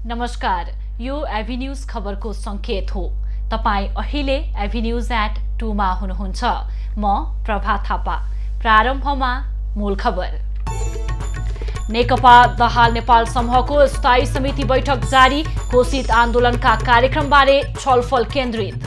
नमस्कार, यो एभिन्यूज खबरको संकेत हो। तपाई अहिले एभिन्यूज@2 मा हुनुहुन्छ। म प्रभा थापा। प्रारम्भमा मूल खबर। नेकपा दहाल नेपाल समूहको स्थायी समिति बैठक जारी, घोषित आन्दोलनका कार्यक्रमबारे छलफल केन्द्रित।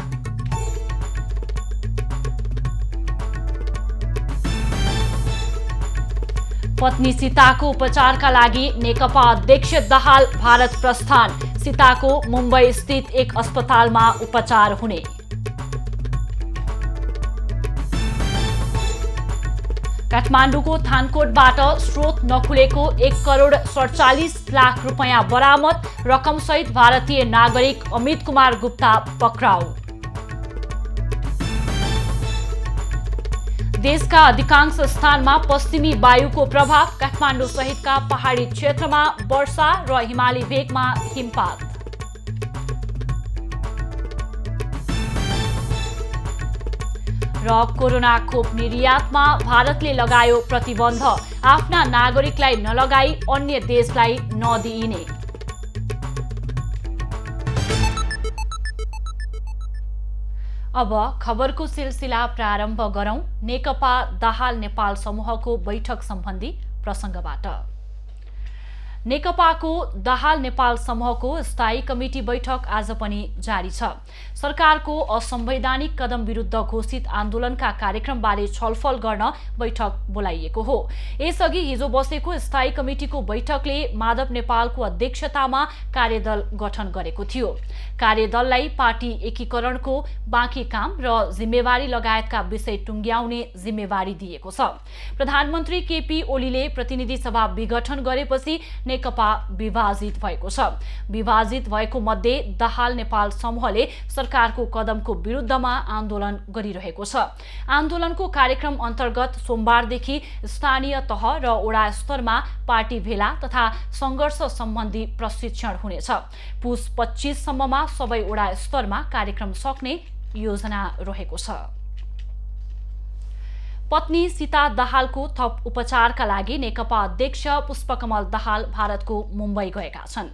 पत्नी सीताको उपचारका लागि नेकपा अध्यक्ष दाहाल भारत प्रस्थान, सीताको मुम्बई स्थित एक अस्पतालमा उपचार हुने। काठमाडौँको थानकोटबाट स्रोत नखुलेको 1,47,00,000 रुपैयाँ बरामद, रकमसहित भारतीय नागरिक अमित कुमार गुप्ता पक्राउ। देशका अधिकांश स्थानमा पश्चिमी वायुको प्रभाव, काठमाडौँ सहितका पहाडी क्षेत्रमा वर्षा र हिमाली भेगमा हिमपात। र कोरोना खोप निर्यातमा भारतले लगायो प्रतिबन्ध, आफ्ना नागरिकलाई नलगाई अन्य देशलाई नदिइने। अब खबरको सिलसिला प्रारम्भ गरौं नेकपा दाहाल नेपाल समूहको बैठक सम्बन्धी प्रसंगबाट। नेकपाको दाहाल नेपाल समूहको स्थायी कमिटी बैठक आज पनि जारी छ। सरकारको असंवैधानिक कदम विरुद्ध घोषित आन्दोलनका कार्यक्रमबारे छलफल गर्न बैठक बोलाइएको हो। यसअघि हिजो बसेको स्थायी कमिटीको बैठकले माधव नेपालको अध्यक्षतामा कार्यदल गठन गरेको थियो। कार्यदललाई पार्टी एकीकरणको बाँकी काम र जिम्मेवारी लगायतका विषय टुंग्याउने जिम्मेवारी दिएको छ। प्रधानमन्त्री केपी ओलीले प्रतिनिधि सभा विघटन गरेपछि नेकपा विभाजित भएको छ। विभाजित भएको मध्ये दाहाल नेपाल समूहले सरकारको कदमको विरुद्धमा आन्दोलन गरिरहेको छ। आन्दोलनको कार्यक्रम अन्तर्गत सोमबारदेखि स्थानीय तह र वडा स्तरमा पार्टी भेला तथा संघर्ष सम्बन्धी प्रशिक्षण हुनेछ। पुस 25 सम्ममा सबै वडा स्तरमा कार्यक्रम सक्ने योजना रहेको छ। पत्नी सीता दाहालको थप उपचारका लागि नेकपा अध्यक्ष पुष्पकमल दाहाल भारतको मुम्बई गएका छन्।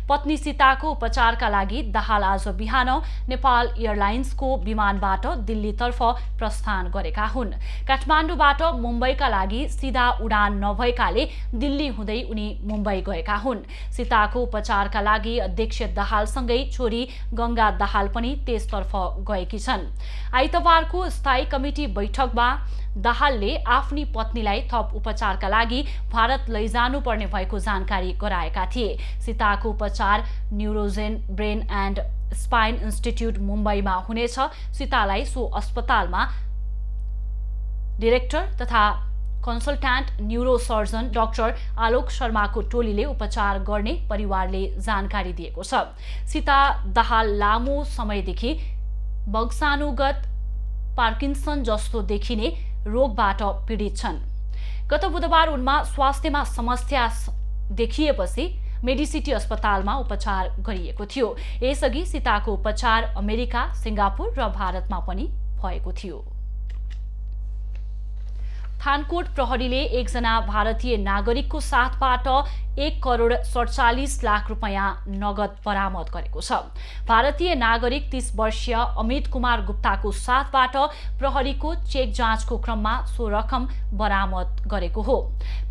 पत्नी सीताको उपचारका लागि दाहाल आज बिहान नेपाल एयरलाइन्सको विमानबाट दिल्लीतर्फ प्रस्थान गरेका हुन्। काठमाडौँबाट मुम्बईका लागि सीधा उडान नभएकाले दिल्ली हुँदै उनी मुम्बई गएका हुन्। सीताको उपचारका लागि अध्यक्ष दाहालसँगै छोरी गंगा दाहाल पनि त्यसतर्फ गएकी छन्। आइतबारको स्थायी कमिटी बैठकमा दाहालले आफ्नी पत्नीलाई थप उपचारका लागि भारत लैजानु पर्ने भएको जानकारी गराएका थिए। सीताको उपचार न्यूरोजेन ब्रेन एन्ड स्पाइन इन्स्टिट्युट मुम्बईमा हुनेछ। सीतालाई सो अस्पतालमा डाइरेक्टर तथा कन्सल्ट्यान्ट न्यूरोसर्जन डाक्टर आलोक शर्माको टोलीले उपचार गर्ने परिवारले जानकारी दिएको छ। सीता दाहाल लामो समयदेखि वंशानुगत पार्किन्सन जस्तो देखिने रोगबाट पीडित छन्। गत बुधबार उनमा स्वास्थ्यमा समस्या देखिएपछि मेडिसिटी अस्पतालमा उपचार गरिएको थियो। यसअघि सीताको उपचार अमेरिका, सिंगापुर र भारतमा पनि भएको थियो। थानकोट प्रहरीले एकजना भारतीय नागरिकको साथबाट 1,47,00,000 रुपैयाँ नगद बरामद गरेको छ। भारतीय नागरिक 30 वर्षीय अमित कुमार गुप्ताको साथबाट प्रहरीको चेक जाँचको क्रममा सो रकम बरामद गरेको हो।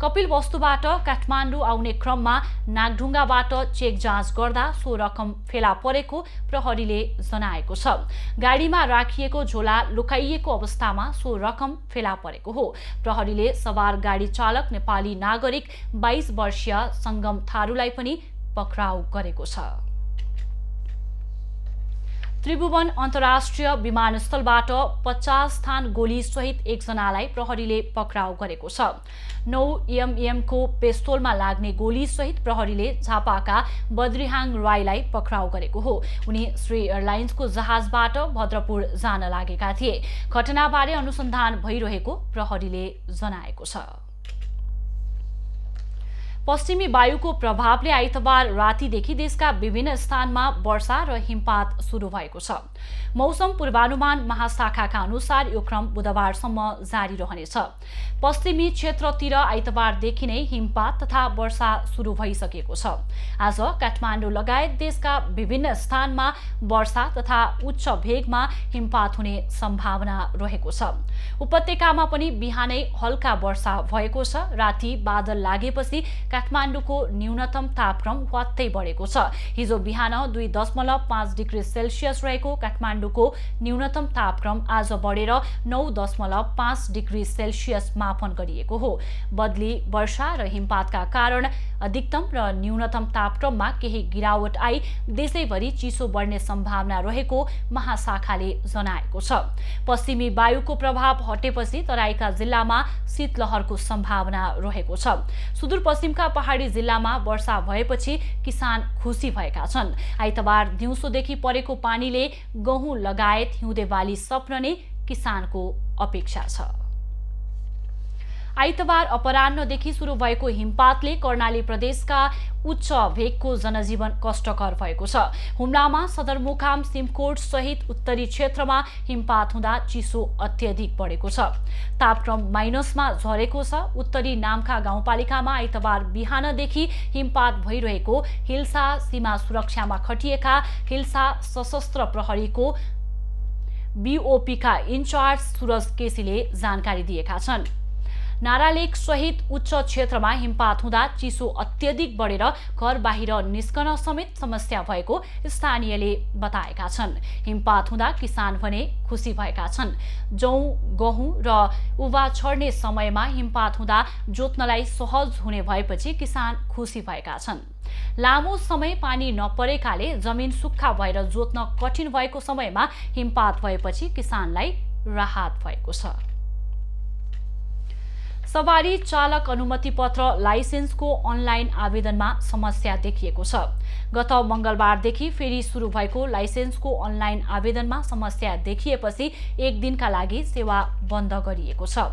कपिलवस्तुबाट काठमाडौँ आउने क्रममा नागढुङ्गाबाट चेक जाँच गर्दा सो रकम फेला परेको प्रहरीले जनाएको छ। गाडीमा राखिएको झोला लुकाइएको अवस्थामा सो रकम फेला परेको हो। प्रहरीले सवार गाडी चालक नेपाली नागरिक 22 वर्षीय संगम थारूलाई पनि पक्राउ गरेको छ। त्रिभुवन अन्तर्राष्ट्रिय विमानस्थलबाट 50 थान गोली सहित एकजनालाई प्रहरीले पक्राउ गरेको छ। 9 mm को पेस्तोलमा लाग्ने गोली सहित प्रहरीले झापाका बद्रिहाङ राईलाई पक्राउ गरेको हो। उनी श्री एयरलाइन्सको जहाजबाट भद्रपुर जान लागेका थिए। घटनाबारे अनुसन्धान भइरहेको प्रहरीले जनाएको छ। पश्चिमी वायुको प्रभावले आइतबार रातिदेखि देशका विभिन्न स्थानमा वर्षा र हिमपात सुरु भएको छ। मौसम पूर्वानुमान महाशाखाका अनुसार यो क्रम बुधबारसम्म जारी रहनेछ। पश्चिमी क्षेत्रतिर आइतबारदेखि नै हिमपात तथा वर्षा सुरु भइसकेको छ। आज काठमाडौँ लगायत देशका विभिन्न स्थानमा वर्षा तथा उच्च भेगमा हिमपात हुने सम्भावना रहेको छ। उपत्यकामा पनि बिहानै हल्का वर्षा भएको छ। राति बादल लागेपछि काठमाडौँको न्यूनतम तापक्रम वात्तै बढेको छ। हिजो बिहान 2.5 डिग्री सेल्सियस रहेको काठमाडौँको न्यूनतम तापक्रम आज बढेर 9.5 डिग्री सेल्सियस मापन गरिएको हो। बदली वर्षा र हिमपातका कारण अधिकतम र न्यूनतम तापक्रममा केही गिरावट आई देशैभरि चिसो बढ्ने सम्भावना रहेको महाशाखाले जनाएको छ। पश्चिमी वायुको प्रभाव हटेपछि तराईका जिल्लामा शीतलहरको सम्भावना रहेको छ। सुदूरपश्चिमका पहाडी जिल्लामा वर्षा भएपछि किसान खुसी भएका छन्। आइतबार दिउँसोदेखि परेको पानीले गहुँ लगायत हिउँदे बाली सप्नने किसानको अपेक्षा छ। आइतबार अपराह्नदेखि सुरु भएको हिमपातले कर्णाली प्रदेशका उच्च भेगको जनजीवन कष्टकर भएको छ। हुम्लामा सदरमुकाम सिमकोट सहित उत्तरी क्षेत्रमा हिमपात हुँदा चिसो अत्यधिक बढेको छ। तापक्रम माइनसमा झरेको छ। उत्तरी नामखा गाउँपालिकामा आइतबार बिहानदेखि हिमपात भइरहेको हिल्सा सीमा सुरक्षामा खटिएका हिल्सा सशस्त्र प्रहरीको बीओपीका इन्चार्ज सुरज केसीले जानकारी दिएका छन्। नारालेक सहित उच्च क्षेत्रमा हिमपात हुँदा चिसो अत्यधिक बढेर घर बाहिर निस्कन समेत समस्या भएको स्थानीयले बताएका छन्। हिमपात हुँदा किसान भने खुसी भएका छन्। जौं गहुँ र उभा छर्ने समयमा हिमपात हुँदा जोत्नलाई सहज हुने भएपछि किसान खुसी भएका छन्। लामो समय पानी नपरेकाले जमिन सुक्खा भएर जोत्न कठिन भएको समयमा हिमपात भएपछि किसानलाई राहत भएको छ। सवारी चालक अनुमति पत्र लाइसेन्सको अनलाइन आवेदनमा समस्या देखिएको छ। गत मंगलबारदेखि फेरि सुरु भएको लाइसेन्सको अनलाइन आवेदनमा समस्या देखिएपछि एक दिनका लागि सेवा बन्द गरिएको छ।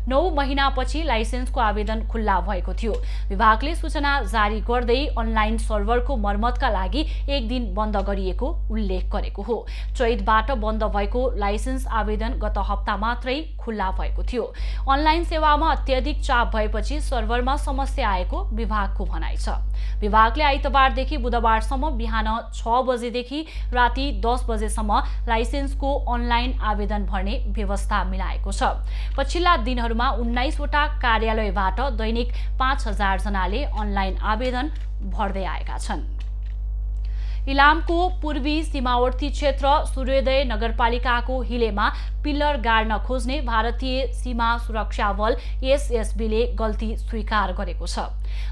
9 महिनापछि लाइसेन्सको आवेदन खुल्ला भएको थियो। विभागले सूचना जारी गर्दै अनलाइन सर्भरको मर्मतका लागि एक दिन बन्द गरिएको उल्लेख गरेको हो। चैतबाट बन्द भएको लाइसेन्स आवेदन गत हप्ता मात्रै खुल्ला भएको थियो। अनलाइन सेवामा अत्यधिक चाप भएपछि सर्भरमा समस्या आएको विभागको भनाइ छ। विभागले आइतबारदेखि बुधबारसम्म बिहान 6 बजेदेखि राति 10 बजेसम्म लाइसेन्सको अनलाइन आवेदन भर्ने व्यवस्था मिलाएको छ। पछिल्ला दिनहरूमा 19 वटा कार्यालयबाट दैनिक 5000 जनाले अनलाइन आवेदन भर्दै आएका छन्। इलामको पूर्वी सीमावर्ती क्षेत्र सूर्योदय नगरपालिकाको हिलेमा पिल्लर गाड्न खोज्ने भारतीय सीमा सुरक्षा बल एसएसबीले गल्ती स्वीकार गरेको छ।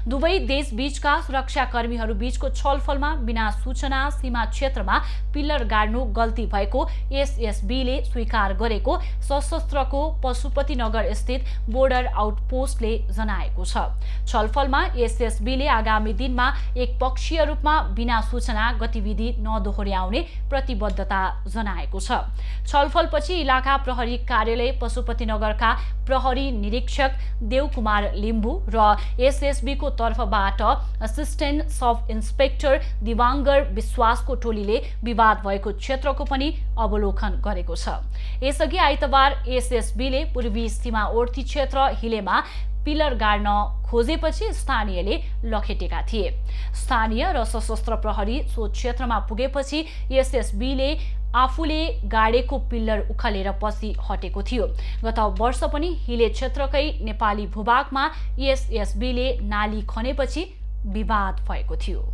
दुवै देशबीचका सुरक्षाकर्मीहरू बीचको छलफलमा बिना सूचना सीमा क्षेत्रमा पिल्लर गाड्नु गल्ती भएको एसएसबीले स्वीकार गरेको सशस्त्रको पशुपतिनगर स्थित बोर्डर आउटपोस्टले जनाएको छ। छलफलमा एसएसबीले आगामी दिनमा एकपक्षीय रूपमा बिना सूचना गतिविधि नदोहोर्याउने प्रतिबद्धता जनाएको छ। छलफलपछि इलाका प्रहरी कार्यालय पशुपतिनगरका प्रहरी निरीक्षक देवकुमार लिम्बू र एसएसबीको तर्फबाट असिस्टेन्ट सब इन्स्पेक्टर दिवाङ्गर विश्वासको टोलीले विवाद भएको क्षेत्रको पनि अवलोकन गरेको छ। यसअघि आइतबार एसएसबीले पूर्वी सीमावर्ती क्षेत्र हिलेमा पिलर गाड्न खोजेपछि स्थानीयले लखेटेका थिए। स्थानीय र सशस्त्र प्रहरी सो क्षेत्रमा पुगेपछि एसएसबीले आफूले गाडेको पिल्लर उखालेर पछि हटेको थियो। गत वर्ष पनि हिले क्षेत्रकै नेपाली भूभागमा एसएसबीले नाली खनेपछि विवाद भएको थियो।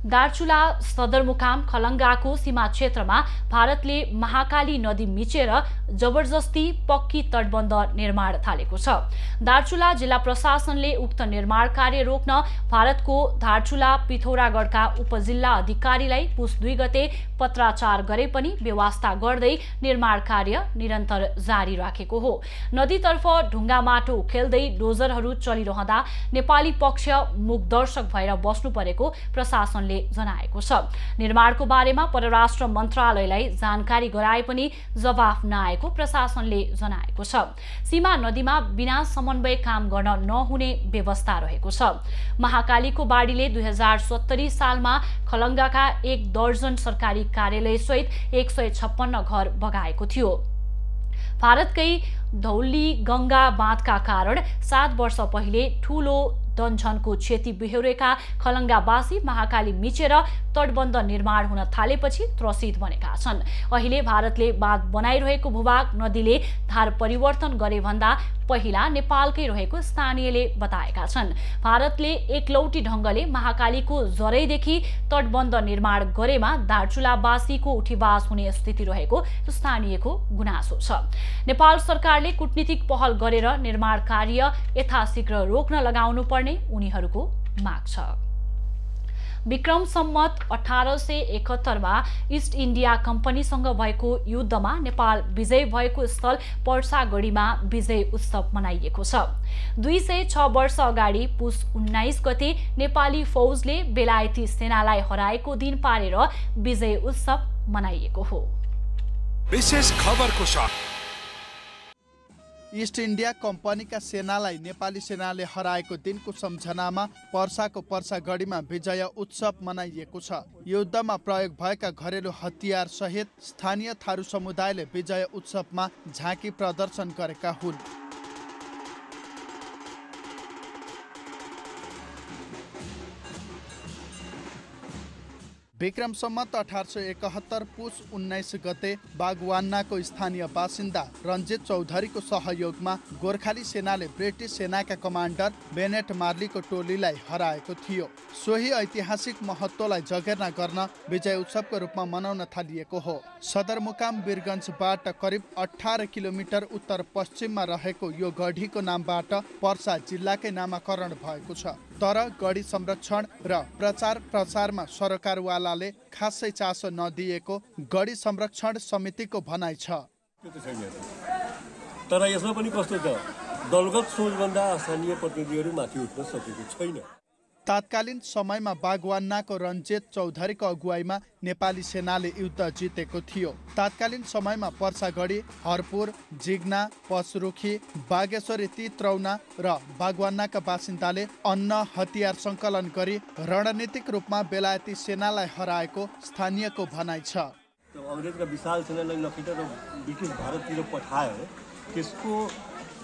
दार्चुला सदरमुकाम खलङ्गाको सीमा क्षेत्रमा भारतले महाकाली नदी मिचेर जबरजस्ती पक्की तटबन्ध निर्माण थालेको छ। दार्चुला जिल्ला प्रशासनले उक्त निर्माण कार्य रोक्न भारतको दार्चुला पिथौरागढका उपजिल्ला अधिकारीलाई पुस 2 गते पत्राचार गरे पनि व्यवस्था गर्दै निर्माण कार्य निरन्तर जारी राखेको हो। नदीतर्फ ढुङ्गा माटो उखेल्दै डोजरहरू चलिरहँदा नेपाली पक्ष मुखदर्शक भएर बस्नु परेको प्रशासनले प्रशासनले जनाएको छ। निर्माणको बारेमा परराष्ट्र मन्त्रालयलाई जानकारी गराए पनि जवाफ नआएको प्रशासनले जनाएको छ। सीमा नदीमा बिना समन्वय काम गर्न नहुने व्यवस्था रहेको छ। महाकालीको बाढीले 2070 सालमा खलङ्गाका 1 दर्जन सरकारी कार्यालय सहित 156 घर बगाएको थियो। भारतकै धौली गंगा बाँधका कारण 7 वर्ष पहिले ठूलो दन्छनको क्षति बिहोरेका खलङ्गावासी महाकाली मिचेर तटबन्ध निर्माण हुन थालेपछि त्रसित बनेका छन्। अहिले भारतले बाँध बनाइरहेको भूभाग नदीले धार परिवर्तन गरे भन्दा पहिला नेपालकै रहेको स्थानीयले बताएका छन्। भारतले एकलौटी ढंगले महाकालीको जरैदेखि तटबन्ध निर्माण गरेमा दार्चुलावासीको उठीवास हुने स्थिति रहेको स्थानीयको गुनासो छ। नेपाल सरकारले कूटनीतिक पहल गरेर निर्माण कार्य यथाशीघ्र रोक्न लगाउनु पर्ने उनीहरूको माग छ। विक्रम सम्मत 1871 मा इस्ट इन्डिया कम्पनीसँग भएको युद्धमा नेपाल विजय भएको स्थल पर्सागढीमा विजय उत्सव मनाइएको छ। 206 वर्ष अगाडि पुस 19 गते नेपाली फौजले बेलायती सेनालाई हराएको दिन पारेर विजय उत्सव मनाइएको हो। विशेष खबरको साथ इस्ट इन्डिया कम्पनीका सेनालाई नेपाली सेनाले हराएको दिनको सम्झनामा पर्साको पर्सागढीमा विजय उत्सव मनाइएको छ। युद्धमा प्रयोग भएका घरेलु हतियार सहित स्थानीय थारू समुदायले विजय उत्सवमा झाँकी प्रदर्शन गरेका हुन्। विक्रम सम्मत 1871 पुस 19 गते बागवान्नाको स्थानीय बासिन्दा रञ्जित चौधरीको सहयोगमा गोर्खाली सेनाले ब्रिटिस सेनाका कमान्डर बेनेट मार्लीको टोलीलाई हराएको थियो। सोही ऐतिहासिक महत्त्वलाई जगेर्ना गर्न विजय उत्सवको रूपमा मनाउन थालिएको हो। सदरमुकाम वीरगञ्जबाट करिब 18 किलोमिटर उत्तर पश्चिममा रहेको यो गढीको नामबाट पर्सा जिल्लाकै नामाकरण भएको छ। तर गढी संरक्षण र प्रचार प्रसारमा सरकारवालाले खासै चासो नदिएको गढी संरक्षण समितिको भनाइ छ। तर यसमा पनि कस्तो छ, दलगत सोचभन्दा स्थानीय प्रतिनिधिहरू माथि उठ्न सकेको छैन। तात्कालीन समयमा बागवान्नाको रञ्जित चौधरीको अगुवाईमा नेपाली सेनाले युद्ध जितेको थियो। तात्कालीन समयमा पर्सागढी, हरपुर, जिग्ना, पचरुखी, बागेश्वरी, तित्रौना र बागवान्नाका बासिन्दाले अन्न हतियार सङ्कलन गरी रणनीतिक रूपमा बेलायती सेनालाई हराएको स्थानीयको भनाइ छ। अङ्ग्रेजका विशाल सेनालाई लखेटेर ब्रिटिस भारततिर पठायो, त्यसको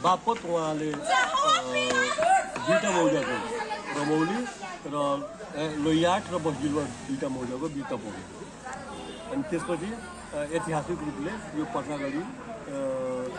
बापत उहाँले दुईटा मौजाको रमौली र लोहियाट र बसबिलमा दुईटा मौजाको बिर्ता पुग्यो। अनि त्यसपछि ऐतिहासिक रूपले यो पर्सागढी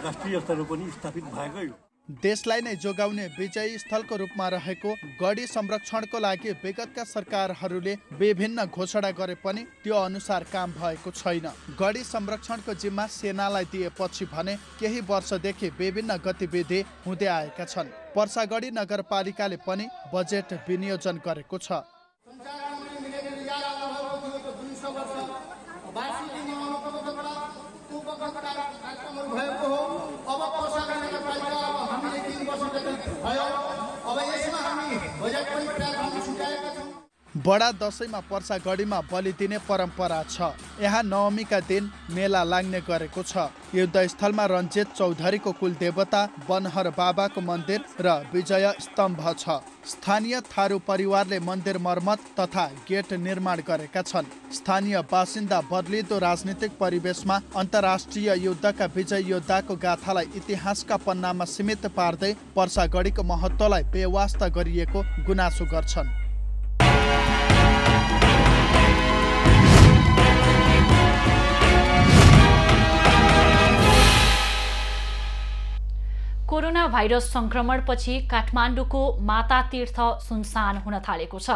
राष्ट्रिय स्तरमा पनि स्थापित भएकै हो। देशलाई नै जोगाउने विजयी स्थलको रूपमा रहेको गढी संरक्षणको लागि विगतका सरकारहरूले विभिन्न घोषणा गरे पनि त्यो अनुसार काम भएको छैन। गढी संरक्षणको जिम्मा सेनालाई दिएपछि भने केही वर्षदेखि विभिन्न गतिविधि हुँदै आएका छन्। पर्सागढी नगरपालिकाले पनि बजेट विनियोजन गरेको छ। बडा दशैंमा पर्सागढीमा बलि दिने परम्परा छ। यहाँ नवमीका दिन मेला लाग्ने गरेको छ। युद्धस्थलमा रञ्जित चौधरीको कुलदेवता बनहर बाबाको मन्दिर र विजय स्तम्भ छ। स्थानीय थारू परिवारले मन्दिर मर्मत तथा गेट निर्माण गरेका छन्। स्थानीय बासिन्दा बदलिदो राजनीतिक परिवेशमा अन्तर्राष्ट्रिय युद्धका विजय योद्धाको गाथालाई इतिहासका पन्नामा सीमित पार्दै पर्सागढीको महत्त्वलाई बेवास्ता गरिएको गुनासो गर्छन्। कोरोना भाइरस संक्रमणपछि काठमाडौँको माता तीर्थ सुनसान हुन थालेको छ।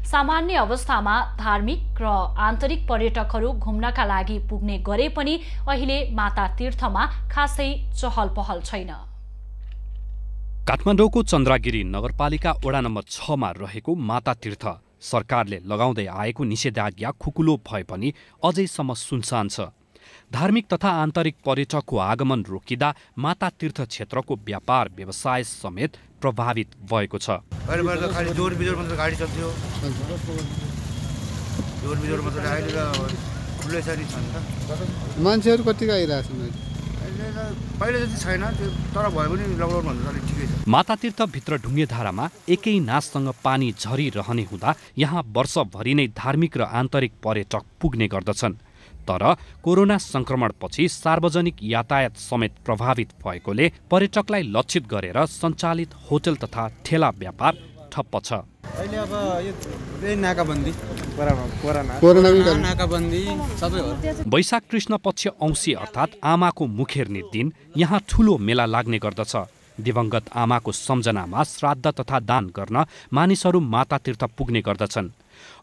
सामान्य अवस्थामा धार्मिक र आन्तरिक पर्यटकहरू घुम्नका लागि पुग्ने गरे पनि अहिले माता तीर्थमा खासै चहल पहल छैन। काठमाडौँको चन्द्रगिरी नगरपालिका वडा नम्बर 6 मा रहेको माता तीर्थ सरकारले लगाउँदै आएको निषेधाज्ञा खुकुलो भए पनि अझैसम्म सुनसान छ। धार्मिक तथा आन्तरिक पर्यटकको आगमन रोकिँदा माता तीर्थ क्षेत्रको व्यापार व्यवसाय समेत प्रभावित भएको छ। जोर बिजोर मात्रै अहिले त खुल्लै छन् त मान्छेहरू कतिको आइरहेछन् अहिले त पहिले जति छैन त्यो तर भए पनि लकडाउन भन्दा अलिक ठिकै छ। मातातीर्थभित्र ढुङ्गेधारामा एकै नाससँग पानी झरिरहने हुँदा यहाँ वर्षभरि नै धार्मिक र आन्तरिक पर्यटक पुग्ने गर्दछन्। तर कोरोना संक्रमणपछि सार्वजनिक यातायात समेत प्रभावित भएकोले पर्यटकलाई लक्षित गरेर सञ्चालित होटल तथा ठेला व्यापार ठप्प छ। अहिले अब यो नाकाबन्दी नाकाबन्दी सबै हो। वैशाख कृष्ण पक्ष औँसी अर्थात् आमाको मुखेर्ने दिन यहाँ ठुलो मेला लाग्ने गर्दछ। दिवंगत आमाको सम्झनामा श्राद्ध तथा दान गर्न मानिसहरू मातातीर्थ पुग्ने गर्दछन्।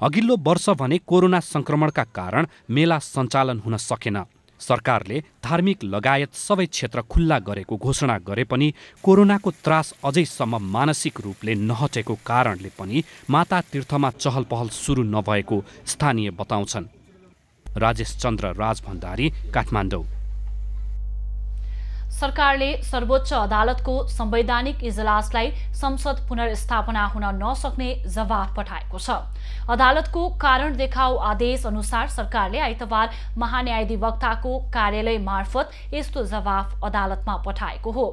अघिल्लो वर्ष भने कोरोना संक्रमणका कारण मेला सञ्चालन हुन सकेन। सरकारले धार्मिक लगायत सबै क्षेत्र खुल्ला गरेको घोषणा गरे पनि कोरोनाको त्रास अझैसम्म मानसिक रूपले नहटेको कारणले पनि मातातीर्थमा चहल पहल सुरु नभएको स्थानीय बताउँछन्। राजेश चन्द्र राजभण्डारी, काठमाडौँ। सरकारले सर्वोच्च अदालतको संवैधानिक इजलासलाई संसद पुनर्स्थापना हुन नसक्ने जवाफ पठाएको छ। अदालतको कारण देखाऊ आदेश अनुसार सरकारले आइतबार महान्यायाधिवक्ताको कार्यालय मार्फत यस्तो जवाफ अदालतमा पठाएको हो।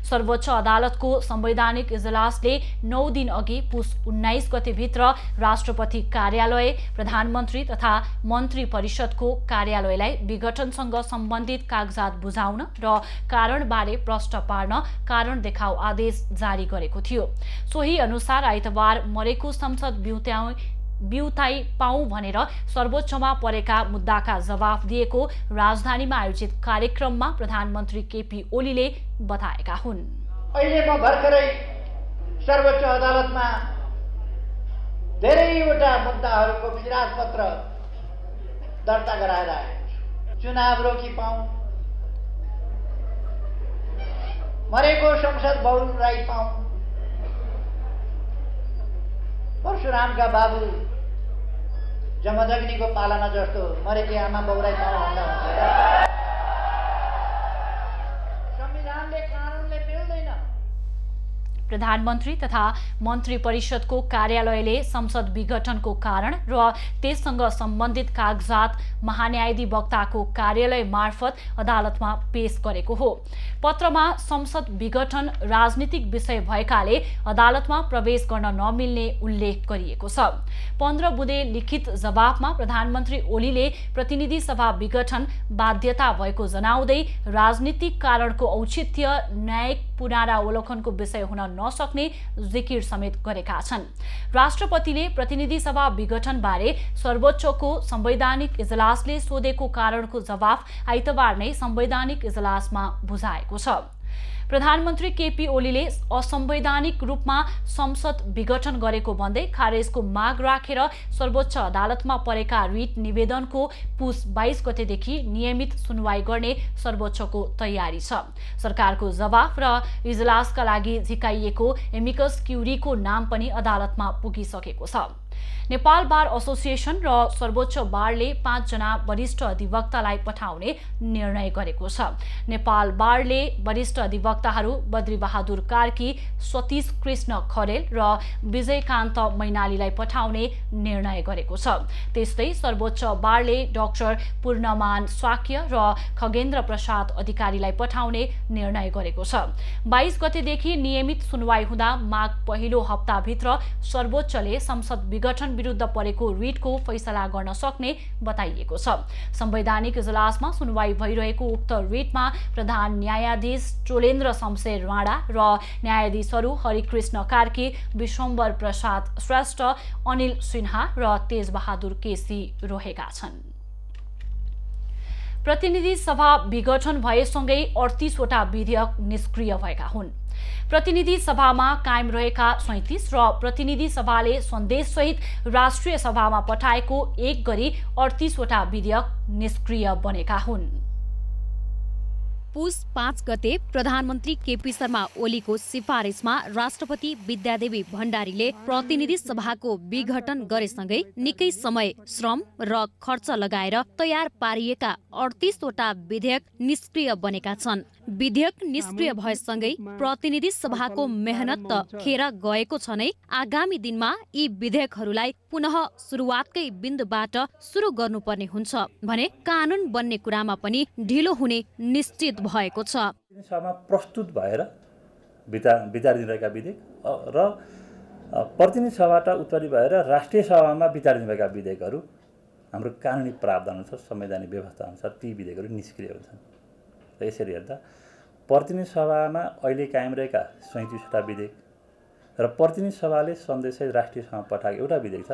सर्वोच्च अदालतको संवैधानिक इजलासले 9 दिन अघि पुस 19 गतेभित्र राष्ट्रपति कार्यालय, प्रधानमन्त्री तथा मन्त्री परिषदको कार्यालयलाई विघटनसँग सम्बन्धित कागजात बुझाउन र कारणबारे प्रश्न पार्न कारण देखाऊ आदेश जारी गरेको थियो। सोही अनुसार आइतबार मरेको संसद बिउताई पाऊ भनेर सर्वोच्चमा परेका मुद्दाका जवाफ दिएको राजधानीमा आयोजित कार्यक्रममा प्रधानमन्त्री केपी ओलीले बताएका हुन्। अहिले म भर्खरै सर्वोच्च अदालतमा धेरैवटा मुद्दाहरूको फिराद पत्र दर्ता गराएर आएको छु। चुनाव रोकी पाऊ, मरेको संसद बहुराई पाऊ, परशुरामका बाबु जमदग्नीको पालामा जस्तो मरेकी आमा बहुराई पाऊ भन्दा हुन्छ। संविधानले कानुनले मिल्दैन। प्रधानमन्त्री तथा मन्त्री परिषदको कार्यालयले संसद विघटनको कारण र त्यससँग सम्बन्धित कागजात महान्यायाधिवक्ताको कार्यालय मार्फत अदालतमा पेश गरेको हो। पत्रमा संसद विघटन राजनीतिक विषय भएकाले अदालतमा प्रवेश गर्न नमिल्ने उल्लेख गरिएको छ। 15 बुँदे लिखित जवाफमा प्रधानमन्त्री ओलीले प्रतिनिधि सभा विघटन बाध्यता भएको जनाउँदै राजनीतिक कारणको औचित्य न्यायिक पुनरावलोकनको विषय हुन नसक्ने जिकिर समेत गरेका छन्। राष्ट्रपतिले प्रतिनिधि सभा विघटन बारे सर्वोच्चको संवैधानिक इजलासले सोधेको कारणको जवाफ आइतबार नै संवैधानिक इजलासमा बुझाएको छ। प्रधानमन्त्री केपी ओलीले असंवैधानिक रूपमा संसद विघटन गरेको भन्दै खारेजको माग राखेर सर्वोच्च अदालतमा परेका रिट निवेदनको पुस 22 गतेदेखि नियमित सुनवाई गर्ने सर्वोच्चको तयारी छ। सरकारको जवाफ र इजलासका लागि झिकाइएको एमिकस क्युरीको नाम पनि अदालतमा पुगिसकेको छ। नेपाल बार एसोसिएसन र सर्वोच्च बारले 5 जना वरिष्ठ अधिवक्तालाई पठाउने निर्णय गरेको छ। नेपाल बारले वरिष्ठ अधिवक्ताहरू बद्रीबहादुर कार्की, सतीश कृष्ण खरेल र विजयकान्त मैनालीलाई पठाउने निर्णय गरेको छ। त्यस्तै सर्वोच्च बारले डाक्टर पूर्णमान स्वाक्य र खगेन्द्र प्रसाद अधिकारीलाई पठाउने निर्णय गरेको छ। 22 गतेदेखि नियमित सुनवाई हुँदा माघ पहिलो हप्ताभित्र सर्वोच्चले संसद विघटन विरुद्ध परेको रिटको फैसला गर्न सक्ने बताइएको छ। संवैधानिक इजलासमा सुनवाई भइरहेको उक्त रिटमा प्रधान न्यायाधीश चोलेन्द्र शमशेर राणा र न्यायाधीशहरू हरिकृष्ण कार्की, विश्वम्बर प्रसाद श्रेष्ठ, अनिल सिन्हा र तेजबहादुर केसी रहेका छन्। प्रतिनिधि सभा विघटन भएसँगै 38 वटा विधेयक निष्क्रिय भएका हुन्। प्रतिनिधि सभामा कायम रहेका 37 र प्रतिनिधि सभाले सन्देशसहित राष्ट्रिय सभामा पठाएको 1 गरी 38 वटा विधेयक निष्क्रिय बनेका हुन्। पुस 5 गते प्रधानमन्त्री केपी शर्मा ओलीको सिफारिसमा राष्ट्रपति विद्यादेवी भण्डारीले प्रतिनिधि सभाको विघटन गरेसँगै निकै समय, श्रम र खर्च लगाएर तयार पारिएका 38 वटा विधेयक निष्क्रिय बनेका छन्। विधेयक निष्क्रिय भएसँगै प्रतिनिधि सभाको मेहनत त खेर गएको छ नै। आगामी दिनमा यी विधेयकहरूलाई पुनः सुरुवातकै बिन्दुबाट सुरु गर्नुपर्ने हुन्छ भने कानुन बन्ने कुरामा पनि ढिलो हुने निश्चित भएको छ। सभामा प्रस्तुत भएर विचाराधीन रहेका विधेयक र प्रतिनिधि सभाबाट उत्पत्ति भएर राष्ट्रिय सभामा विचाराधीन भएका विधेयकहरू हाम्रो कानुनी प्रावधान अनुसार संवैधानिक व्यवस्था अनुसार ती विधेयकहरू निष्क्रिय हुन्छन्। र यसरी हेर्दा प्रतिनिधि सभामा अहिले कायम रहेका 37वटा विधेयक र प्रतिनिधि सभाले सन्देशसहित राष्ट्रिय सभामा पठाएको एउटा विधेयक छ,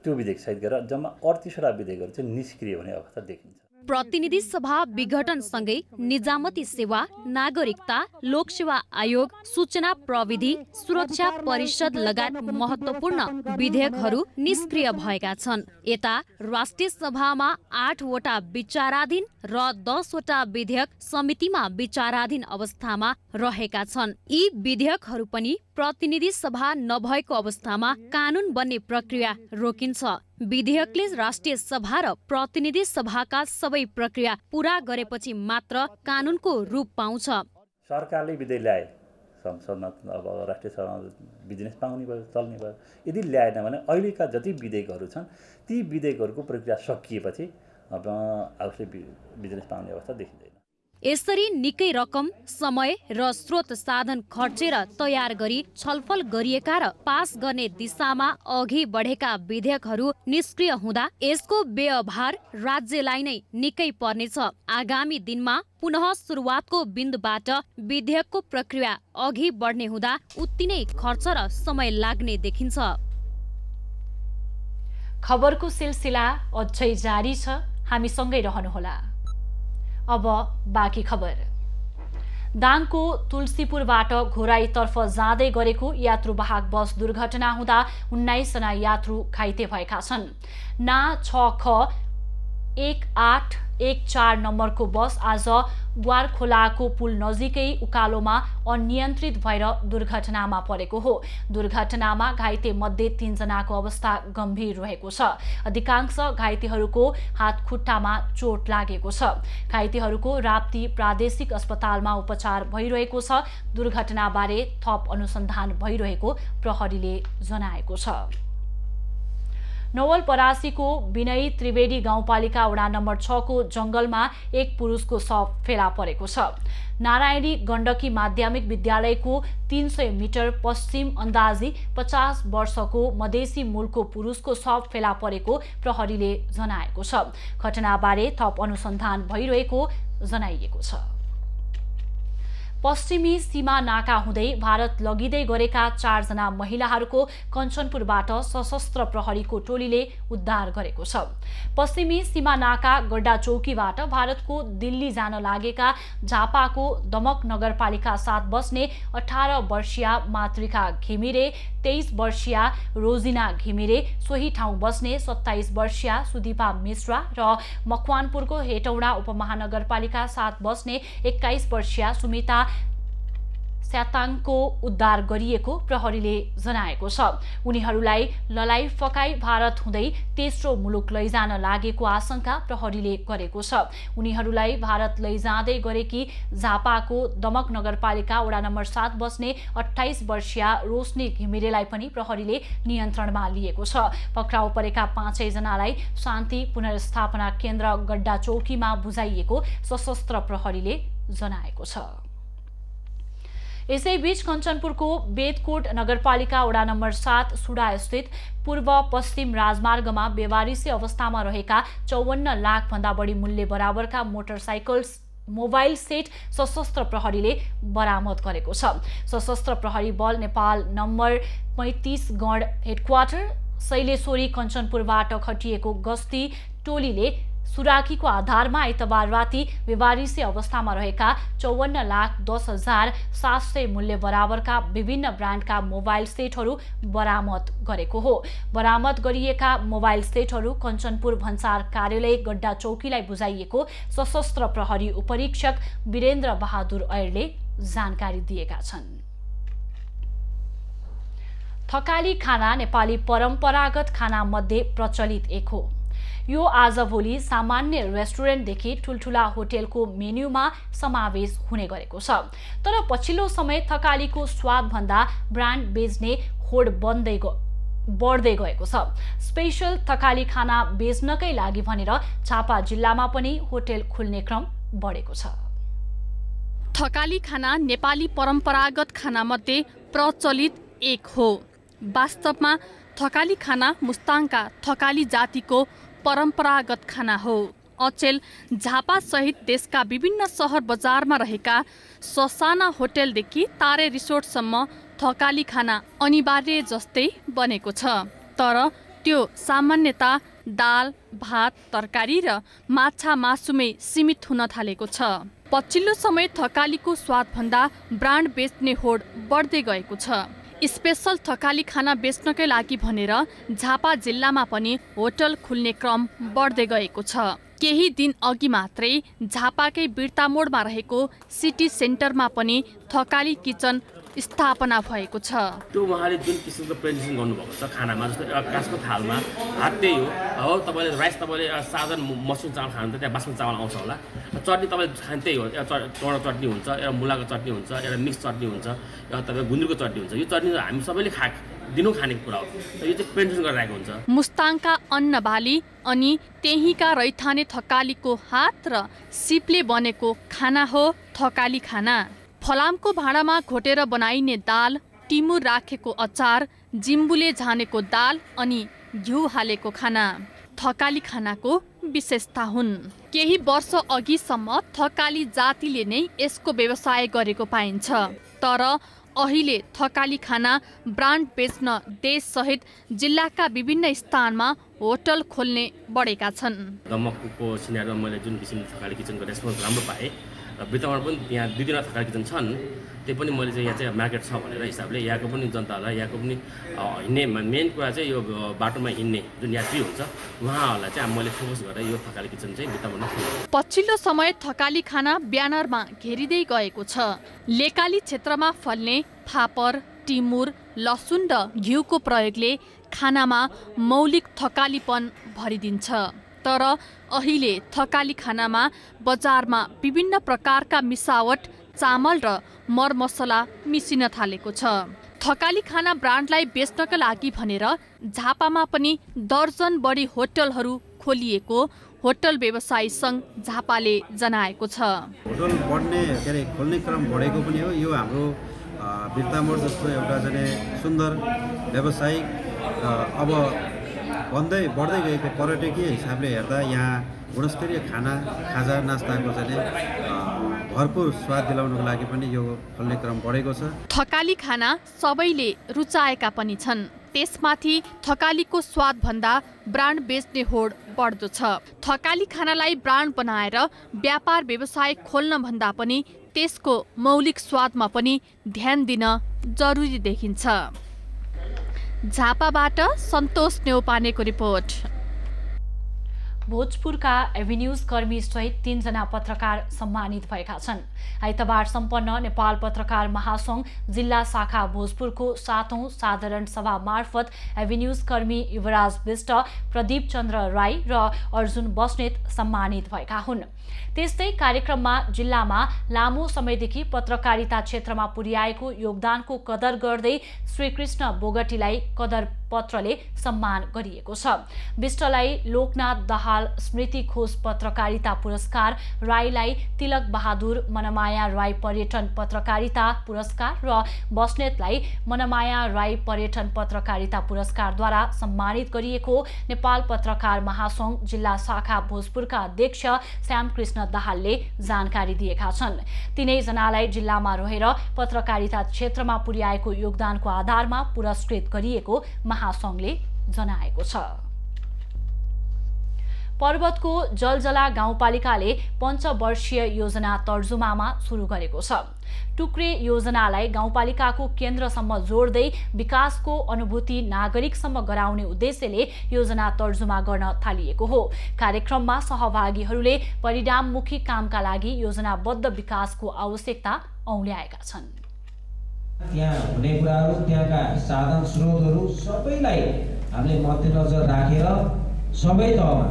त्यो विधेयक सहित गरेर जम्मा 38वटा विधेयकहरू चाहिँ निष्क्रिय हुने अवस्था देखिन्छ। प्रतिनिधि सभा विघटनसँगै निजामती सेवा, नागरिकता, लोकसेवा आयोग, सूचना प्रविधि सुरक्षा परिषद लगायत महत्त्वपूर्ण विधेयकहरू निष्क्रिय भएका छन्। यता राष्ट्रिय सभामा 8वटा विचाराधीन र 10वटा विधेयक समितिमा विचाराधीन अवस्थामा रहेका छन्। यी विधेयकहरू पनि प्रतिनिधि सभा नभएको अवस्थामा कानुन बन्ने प्रक्रिया रोकिन्छ। विधेयकले राष्ट्रिय सभा र प्रतिनिधि सभाका सबै प्रक्रिया पूरा गरेपछि मात्र कानुनको रूप पाउँछ। सरकारले विधेयक ल्याए, संसदमा अब राष्ट्रिय सभामा बिजनेस पाउने भयो, चल्ने भयो। यदि ल्याएन भने अहिलेका जति विधेयकहरू छन् ती विधेयकहरूको प्रक्रिया सकिएपछि अब आफूले बिजनेस पाउने अवस्था देखिँदैन। यसरी निकै रकम, समय र स्रोत साधन खर्चेर तयार गरी छलफल गरिएका र पास गर्ने दिशामा अघि बढेका विधेयकहरू निष्क्रिय हुँदा यसको व्ययभार राज्यलाई नै निकै पर्नेछ। आगामी दिनमा पुनः सुरुवातको बिन्दुबाट विधेयकको प्रक्रिया अघि बढ्ने हुँदा उति नै खर्च र समय लाग्ने देखिन्छ। खबरको सिलसिला अझै जारी छ, हामीसँगै रहनुहोला। अब बाँकी खबर। दाङको तुलसीपुरबाट घोराईतर्फ जाँदै गरेको यात्रुवाहक बस दुर्घटना हुँदा 19 जना यात्रु घाइते भएका छन्। ना 6ख 1814 नम्बरको बस आज ग्वारखोलाको पुल नजिकै उकालोमा अनियन्त्रित भएर दुर्घटनामा परेको हो। दुर्घटनामा घाइते मध्ये 3 जनाको अवस्था गम्भीर रहेको छ। अधिकांश घाइतेहरूको हात खुट्टामा चोट लागेको छ। घाइतेहरूको राप्ती प्रादेशिक अस्पतालमा उपचार भइरहेको छ। दुर्घटनाबारे थप अनुसन्धान भइरहेको प्रहरीले जनाएको छ। नवलपरासीको विनय त्रिवेदी गाउँपालिका वडा नम्बर 6 को जंगलमा एक पुरुषको शव फेला परेको छ। नारायणी गण्डकी माध्यमिक विद्यालयको 300 मिटर पश्चिम अन्दाजी 50 वर्षको मधेसी मूलको पुरुषको शव फेला परेको प्रहरीले जनाएको छ। घटनाबारे थप अनुसन्धान भइरहेको जनाइएको छ। पश्चिमी सीमा नाका हुँदै भारत लगिँदै गरेका 4 जना महिलाहरूको कञ्चनपुरबाट सशस्त्र प्रहरीको टोलीले उद्धार गरेको छ। पश्चिमी सीमा नाका गड्डा चौकीबाट भारतको दिल्ली जान लागेका झापाको दमक नगरपालिका 7 बस्ने 18 वर्षीय मातृका घिमिरे, 23 वर्षीय रोजिना घिमिरे, सोही ठाउँ बस्ने 27 वर्षीय सुदीपा मिश्रा र मकवानपुरको हेटौडा उपमहानगरपालिका 7 बस्ने 21 वर्षीय सुमिता स्याताङको उद्धार गरिएको प्रहरीले जनाएको छ। उनीहरूलाई ललाई फकाई भारत हुँदै तेस्रो मुलुक लैजान लागेको आशंका प्रहरीले गरेको छ। उनीहरूलाई भारत लैजाँदै गरेकी झापाको दमक नगरपालिका वडा नम्बर 7 बस्ने 28 वर्षीय रोशनी घिमिरेलाई पनि प्रहरीले नियन्त्रणमा लिएको छ। पक्राउ परेका 5 जनालाई शान्ति पुनर्स्थापना केन्द्र गड्डा चौकीमा बुझाइएको सशस्त्र प्रहरीले जनाएको छ। यसैबीच कञ्चनपुरको बेदकोट नगरपालिका वडा नम्बर 7 सुडा स्थित पूर्व पश्चिम राजमार्गमा बेवारिसी अवस्थामा रहेका 54 लाख भन्दा बढी मूल्य बराबरका मोटरसाइकल मोबाइल सेट सशस्त्र प्रहरीले बरामद गरेको छ। सशस्त्र प्रहरी बल नेपाल नम्बर 35 गण हेडक्वार्टर शैलेश्वरी कञ्चनपुरबाट खटिएको गस्ती टोलीले सुराकीको आधारमा आइतबार राति बेवारिसी अवस्थामा रहेका 54,10,700 मूल्य बराबरका विभिन्न ब्रान्डका मोबाइल सेटहरू बरामद गरेको हो। बरामद गरिएका मोबाइल सेटहरू कञ्चनपुर भन्सार कार्यालय गड्डा चौकीलाई बुझाइएको सशस्त्र प्रहरी उपरीक्षक वीरेन्द्र बहादुर ऐरले जानकारी दिएका छन्। थकाली खाना नेपाली परम्परागत खाना मध्ये प्रचलित एक हो। यो आजभोलि सामान्य रेस्टुरेन्टदेखि ठुल्ठुला होटेलको मेन्युमा समावेश हुने गरेको छ। तर पछिल्लो समय थकालीको स्वादभन्दा ब्रान्ड बेच्ने होड बढ्दै गएको छ। स्पेशल थकाली खाना बेच्नकै लागि भनेर झापा जिल्लामा पनि होटेल खुल्ने क्रम बढेको छ। थकाली खाना नेपाली परम्परागत खानामध्ये प्रचलित एक हो। वास्तवमा थकाली खाना मुस्ताङका थकाली जातिको परम्परागत खाना हो। अचेल झापा सहित देशका विभिन्न सहर बजारमा रहेका ससाना होटेलदेखि तारे रिसोर्टसम्म थकाली खाना अनिवार्य जस्तै बनेको छ। तर त्यो सामान्यता दाल, भात, तरकारी र माछा मासुमै सीमित हुन थालेको छ। पछिल्लो समय थकालीको स्वादभन्दा ब्रान्ड बेच्ने होड बढ्दै गएको छ। स्पेशल थकाली खाना बेच्नकै लागि भनेर झापा जिल्लामा पनि होटल खुल्ने क्रम बढ्दै गएको छ। केही दिन अघि मात्रै झापाकै बिर्तामोडमा रहेको सिटी सेन्टरमा पनि थकाली किचन स्थापना भएको छ। त्यो उहाँले जुन किसिमको प्रेजेन्टेसन गर्नुभएको छ खानामा, जस्तो एउटा काँचको थालमा भात त्यही हो, तपाईँले राइस तपाईँले साधारण मसरुम चावल खानुहुन्छ त्यहाँ बासमती चावल आउँछ होला, चटनी तपाईँले खाने त्यही हो, एउटा टमाटर चटनी हुन्छ, एउटा मुलाको चटनी हुन्छ, एउटा मिक्स चटनी हुन्छ, एउटा तपाईँको गुन्द्रुकको चटनी हुन्छ। यो चटनी हामी सबैले दिनौँ खाने कुरा हो, यो चाहिँ प्रेजेन्टेसन गरिरहेको हुन्छ। मुस्ताङका अन्न बाली अनि त्यहीँका रैथाने थकालीको हात र सिपले बनेको खाना हो थकाली खाना। फलामको भाँडामा घोटेर बनाइने दाल, टिमुर राखेको अचार, जिम्बुले झानेको दाल अनि घिउ हालेको खाना थकाली खानाको विशेषता हुन्। केही वर्ष अघिसम्म थकाली जातिले नै यसको व्यवसाय गरेको पाइन्छ। तर अहिले थकाली खाना ब्रान्ड बेच्न देशसहित जिल्लाका विभिन्न स्थानमा होटल खोल्ने बढेका छन्। दमकको सिनेरीमा मैले जुन किसिमको थकाली किचनको रेस्पोन्स राम्रो पाएँ, बिर्तामा पनि यहाँ 2-3 थकाली किचन छन्, त्यो पनि मैले चाहिँ यहाँ चाहिँ मार्केट छ भनेर हिसाबले यहाँको पनि जनताहरूलाई, यहाँको पनि हिँड्ने मेन कुरा चाहिँ यो बाटोमा हिँड्ने जुन यात्री हुन्छ उहाँहरूलाई चाहिँ मैले फोकस गरेर यो थकाली किचन चाहिँ बिर्तामा खोलेँ। पछिल्लो समय थकाली खाना ब्यानरमा घेरिँदै गएको छ। लेकाली क्षेत्रमा फल्ने फापर, टिमुर, लसुन र घिउको प्रयोगले खानामा मौलिक थकालीपन भरिदिन्छ। तर अहिले थकाली खानामा बजारमा विभिन्न प्रकारका मिसावट चामल र मरमसला मिसिन थालेको छ। थकाली खाना ब्रान्डलाई बेच्नका लागि भनेर झापामा पनि दर्जन बढी होटलहरू खोलिएको होटल व्यवसायी सङ्घ झापाले जनाएको छ। होटल बढ्ने के अरे खोल्ने क्रम बढेको पनि हो। यो हाम्रो बिर्तामोड जस्तो एउटा चाहिँ सुन्दर व्यावसायिक अब बढ्दै गएको पर्यटकीय हिसाबले हेर्दा यहाँ गुणस्तरीय खाजा नास्ताको चाहिँ भरपुर स्वाद दिलाउनको लागि पनि यो खोल्ने क्रम बढेको छ। थकाली खाना सबैले रुचाएका पनि छन्। त्यसमाथि थकालीको स्वादभन्दा ब्रान्ड बेच्ने होड बढ्दो छ। थकाली खानालाई ब्रान्ड बनाएर व्यापार व्यवसाय खोल्न भन्दा पनि त्यसको मौलिक स्वादमा पनि ध्यान दिन जरुरी देखिन्छ। झापाबाट सन्तोष नेउपानेको रिपोर्ट। भोजपुरका एभिन्यूज कर्मी सहित 3 जना पत्रकार सम्मानित भएका छन्। आइतबार सम्पन्न नेपाल पत्रकार महासंघ जिल्ला शाखा भोजपुरको 7औं साधारण सभा मार्फत एभिन्यूज कर्मी युवराज विष्ट, प्रदीप चन्द्र राई र अर्जुन बस्नेत सम्मानित भएका हुन्। त्यस्तै कार्यक्रममा जिल्लामा लामो समयदेखि पत्रकारिता क्षेत्रमा पुर्याएको योगदानको कदर गर्दै श्रीकृष्ण बोगटीलाई कदर पत्रले सम्मान गरिएको छ। विष्टलाई लोकनाथ दाहाल स्मृति खोज पत्रकारिता पुरस्कार, राईलाई तिलक बहादुर मनमाया राई पर्यटन पत्रकारिता पुरस्कार र बस्नेतलाई मनमाया राई पर्यटन पत्रकारिता पुरस्कारद्वारा सम्मानित गरिएको नेपाल पत्रकार महासंघ जिल्ला शाखा भोजपुरका अध्यक्ष श्यामकृष्ण दाहालले जानकारी दिएका छन्। तीनैजनालाई जिल्लामा रहेर पत्रकारिता क्षेत्रमा पुर्याएको योगदानको आधारमा पुरस्कृत गरिएको महासंघले जनाएको छ। पर्वतको जलजला गाउँपालिकाले पञ्चवर्षीय योजना तर्जुमामा सुरु गरेको छ। टुक्रे योजनालाई गाउँपालिकाको केन्द्रसम्म जोड्दै विकासको अनुभूति नागरिकसम्म गराउने उद्देश्यले योजना तर्जुमा गर्न थालिएको हो। कार्यक्रममा सहभागीहरूले परिणाममुखी कामका लागि योजनाबद्ध विकासको आवश्यकता औल्याएका छन्। त्यहाँ हुने कुराहरू, त्यहाँका साधन स्रोतहरू सबैलाई हामीले मध्यनजर राखेर सबै तहमा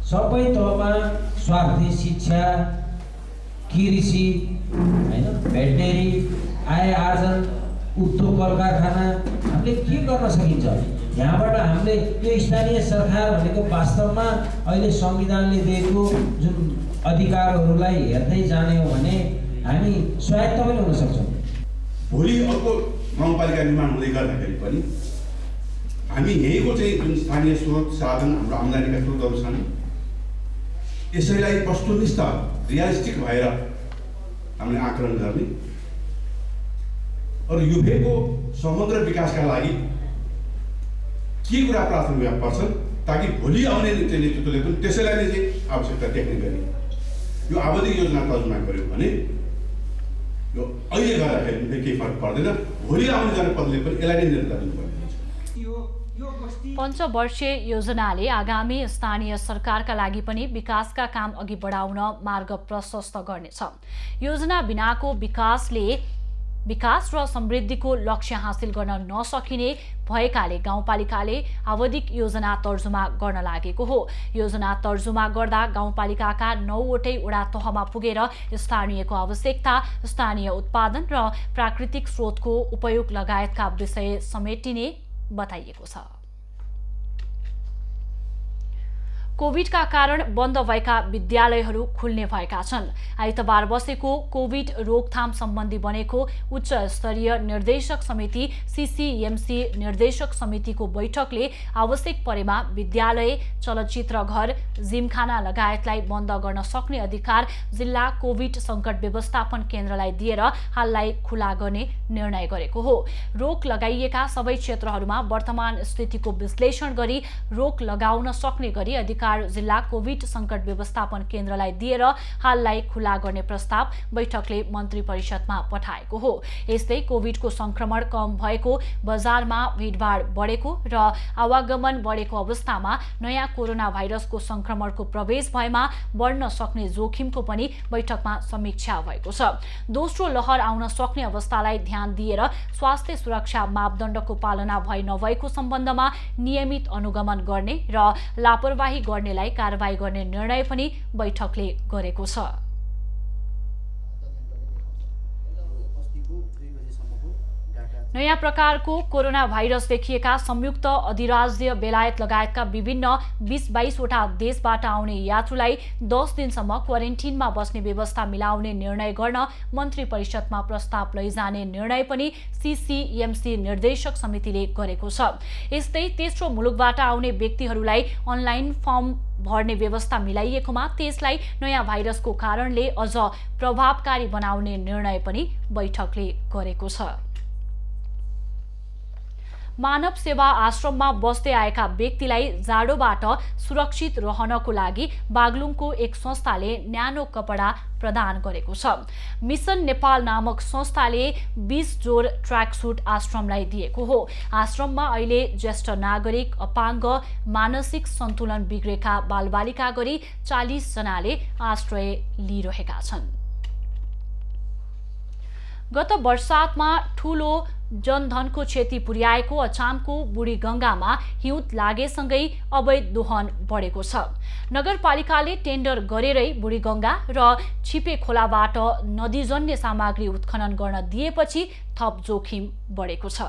सबै तहमा स्वास्थ्य, शिक्षा, कृषि, हैन, भेटनेरी, आय आर्जन, उद्योग, कल कारखाना हामीले के गर्न सकिन्छ? यहाँबाट हामीले यो स्थानीय सरकार भनेको वास्तवमा अहिले संविधानले दिएको जुन अधिकारहरूलाई हेर्दै जाने हो भने हामी स्वायत्त पनि हुन सक्छौँ। भोलि अर्को गाउँपालिका निर्माण हुँदै गर्दाखेरि पनि हामी यहीँको चाहिँ जुन स्थानीय स्रोत साधन हाम्रो आम्दानीका स्रोतहरू छन् यसैलाई वस्तुनिष्ठ रियलिस्टिक भएर हामीले आकलन गर्ने र युभेको समग्र विकासका लागि के कुरा प्राथमिकता पर्छन् ताकि भोलि आउने नेतृत्वले पनि त्यसैलाई नै चाहिँ आवश्यकता देख्ने गरी यो आवधिक योजना तर्जुमा गर्यो भने यो अहिले गर्दाखेरि केही फरक पर्दैन। भोलि आउने जनपदले पनि यसलाई नै नेतृत्व दिनुपर्ने हुन्छ। पञ्चवर्षीय योजनाले आगामी स्थानीय सरकारका लागि पनि विकासका काम अघि बढाउन मार्ग प्रशस्त गर्नेछ। योजना बिनाको विकास र समृद्धिको लक्ष्य हासिल गर्न नसकिने भएकाले गाउँपालिकाले आवधिक योजना तर्जुमा गर्न लागेको हो। योजना तर्जुमा गर्दा गाउँपालिकाका 9वटै वडा तहमा पुगेर स्थानीयको आवश्यकता, स्थानीय उत्पादन र प्राकृतिक स्रोतको उपयोग लगायतका विषय समेटिने बताइएको छ। कोभिडका कारण बन्द भएका विद्यालयहरू खुल्ने भएका छन्। आइतबार बसेको कोभिड रोकथाम सम्बन्धी बनेको उच्च स्तरीय निर्देशक समिति CCMC निर्देशक समितिको बैठकले आवश्यक परेमा विद्यालय, चलचित्र घर, जिमखाना लगायतलाई बन्द गर्न सक्ने अधिकार जिल्ला कोभिड संकट व्यवस्थापन केन्द्रलाई दिएर हाललाई खुला गर्ने निर्णय गरेको हो। रोक लगाइएका सबै क्षेत्रहरूमा वर्तमान स्थितिको विश्लेषण गरी रोक लगाउन सक्ने गरी अधिकार जिल्ला कोभिड संकट व्यवस्थापन केन्द्रलाई दिएर हाललाई खुला गर्ने प्रस्ताव बैठकले मन्त्री परिषदमा पठाएको हो। यस्तै कोभिडको संक्रमण कम भएको, बजारमा भिडभाड बढेको र आवागमन बढेको अवस्थामा नयाँ कोरोना भाइरसको संक्रमणको प्रवेश भएमा बढ्न सक्ने जोखिमको पनि बैठकमा समीक्षा भएको छ। दोस्रो लहर आउन सक्ने अवस्थालाई ध्यान दिएर स्वास्थ्य सुरक्षा मापदण्डको पालना भए नभएको सम्बन्धमा नियमित अनुगमन गर्ने र लापरवाही गर्नेलाई कारबाही गर्ने निर्णय पनि बैठकले गरेको छ। नयाँ प्रकारको कोरोना भाइरस देखिएका संयुक्त अधिराज्य बेलायत लगायतका विभिन्न 20-22 वटा देशबाट आउने यात्रुलाई 10 दिनसम्म क्वारेन्टिनमा बस्ने व्यवस्था मिलाउने निर्णय गर्न मन्त्री परिषदमा प्रस्ताव लैजाने निर्णय पनि CCMC निर्देशक समितिले गरेको छ। यस्तै तेस्रो मुलुकबाट आउने व्यक्तिहरूलाई अनलाइन फर्म भर्ने व्यवस्था मिलाइएकोमा त्यसलाई नयाँ भाइरसको कारणले अझ प्रभावकारी बनाउने निर्णय पनि बैठकले गरेको छ। मानव सेवा आश्रममा बस्दै आएका व्यक्तिलाई जाडोबाट सुरक्षित रहनको लागि बागलुङको एक संस्थाले न्यानो कपडा प्रदान गरेको छ। मिसन नेपाल नामक संस्थाले 20 जोर ट्र्याकसुट आश्रमलाई दिएको हो। आश्रममा अहिले ज्येष्ठ नागरिक, अपाङ्ग, मानसिक सन्तुलन बिग्रेका बालबालिका गरी 40 जनाले आश्रय लिइरहेका छन्। गत वर्षातमा ठूलो जनधनको क्षति पुर्याएको अछामको बुढी गंगामा हिउँद लागेसँगै अवैध दोहन बढेको छ। नगरपालिकाले टेन्डर गरेरै बुढी गंगा र छिपे खोलाबाट नदीजन्य सामग्री उत्खनन गर्न दिएपछि थप जोखिम बढेको छ।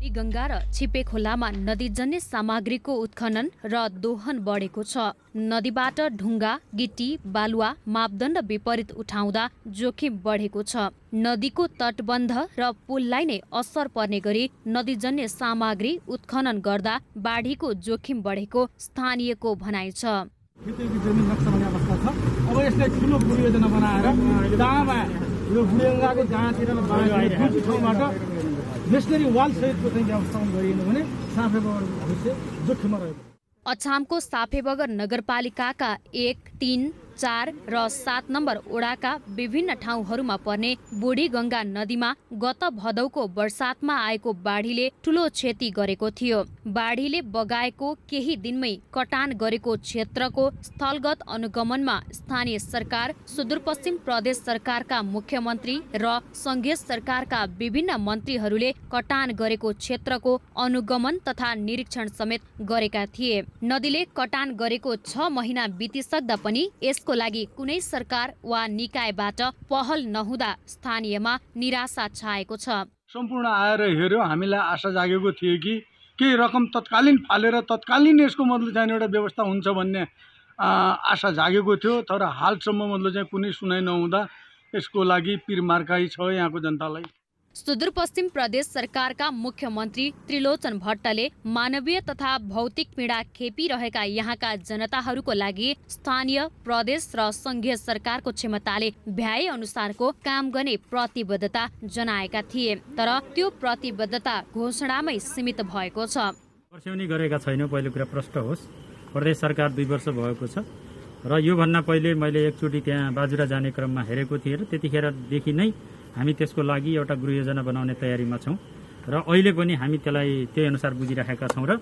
गंगा र छिपे खोलामा नदीजन्य सामग्रीको उत्खनन र दोहन बढेको छ। नदीबाट ढुङ्गा, गिटी, बालुवा मापदण्ड विपरीत उठाउँदा जोखिम बढेको छ। नदीको तटबन्ध र पुललाई नै असर पर्ने गरी नदीजन्य सामग्री उत्खनन गर्दा बाढीको जोखिम बढेको स्थानीयको भनाइ छ। जमिन नक्सा भन्ने अवस्था छ। अब यसलाई ठुलो परियोजना बनाएर जहाँमा यो बुढीगङ्गाको जहाँतिर ठाउँबाट नेसनरी वाल सहितको चाहिँ व्यवस्थापन गरिएन भने साफेबगरको भविष्य जोखिममा रहेको। अछामको साफेबगर नगरपालिकाका 1, 3, 4 र 7 नम्बर ओडाका विभिन्न ठाउँहरूमा पर्ने बुढी गंगा नदीमा गत भदौको वर्षातमा आएको बाढीले ठूलो क्षति गरेको थियो। बाढीले बगाएको केही दिनमै कटान गरेको क्षेत्रको स्थलगत अनुगमनमा स्थानीय सरकार, सुदूरपश्चिम प्रदेश सरकारका मुख्यमन्त्री र संघीय सरकारका विभिन्न मन्त्रीहरूले कटान गरेको क्षेत्रको अनुगमन तथा निरीक्षण समेत गरेका थिए। नदीले कटान गरेको 6 महिना बितिसक्दा पनि यसको लागि कुनै सरकार वा निकायबाट पहल नहुँदा स्थानीयमा निराशा छाएको छ। सम्पूर्ण आएर हेर्यो, हामीलाई आशा जागेको थियो कि केही रकम तत्कालीन फालेर तत्कालीन यसको मतलब चाहिँ एउटा व्यवस्था हुन्छ भन्ने आशा जागेको थियो। तर हालसम्म मतलब चाहिँ कुनै सुनाइ नहुँदा यसको लागि पिरमार्काई छ यहाँको जनतालाई। सुदूरपश्चिम प्रदेश सरकारका मुख्यमन्त्री त्रिलोचन भट्टले मानवीय तथा भौतिक पीडा खेपिरहेका यहाँका जनताहरूको लागि स्थानीय, प्रदेश र संघीय सरकारको क्षमताले भ्याए अनुसारको काम गर्ने प्रतिबद्धता जनाएका थिए। तर त्यो प्रतिबद्धता घोषणामै सीमित भएको छ। वर्षौनी गरेका छैनौँ, पहिलो कुरा प्रष्ट होस्। प्रदेश सरकार 2 वर्ष भएको छ र यो भन्दा पहिले मैले एकचोटि त्यहाँ बाजुरा जाने क्रममा हेरेको थिएँ र त्यतिखेरदेखि नै हामी त्यसको लागि एउटा गृह योजना बनाउने तयारीमा छौँ र अहिले पनि हामी त्यसलाई त्यही अनुसार बुझिराखेका छौँ र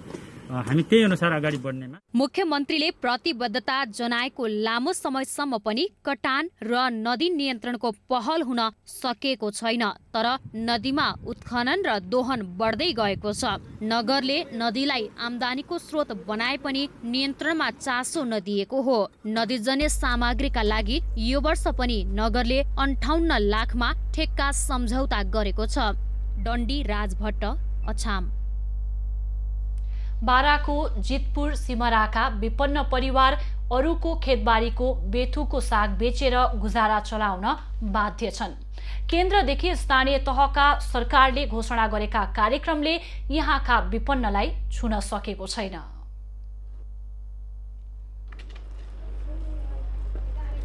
हामी त्यही अनुसार अगाडि बढ्नेमा। मुख्यमन्त्रीले प्रतिबद्धता जनाएको लामो समयसम्म पनि कटान र नदी नियन्त्रणको पहल हुन सकेको छैन। तर नदीमा उत्खनन र दोहन बढ्दै गएको छ। नगरले नदीलाई आम्दानीको स्रोत बनाए पनि नियन्त्रणमा चासो नदिएको हो। नदीजन्य सामग्रीका लागि यो वर्ष पनि नगरले 58 लाखमा ठेक्का सम्झौता गरेको छ। डन्डी राजभट्ट, अछाम। बाराको जितपुर सिमराका विपन्न परिवार अरूको खेतबारीको बेथुको साग बेचेर गुजारा चलाउन बाध्य छन्। केन्द्रदेखि स्थानीय तहका सरकारले घोषणा गरेका कार्यक्रमले यहाँका विपन्नलाई छुन सकेको छैन।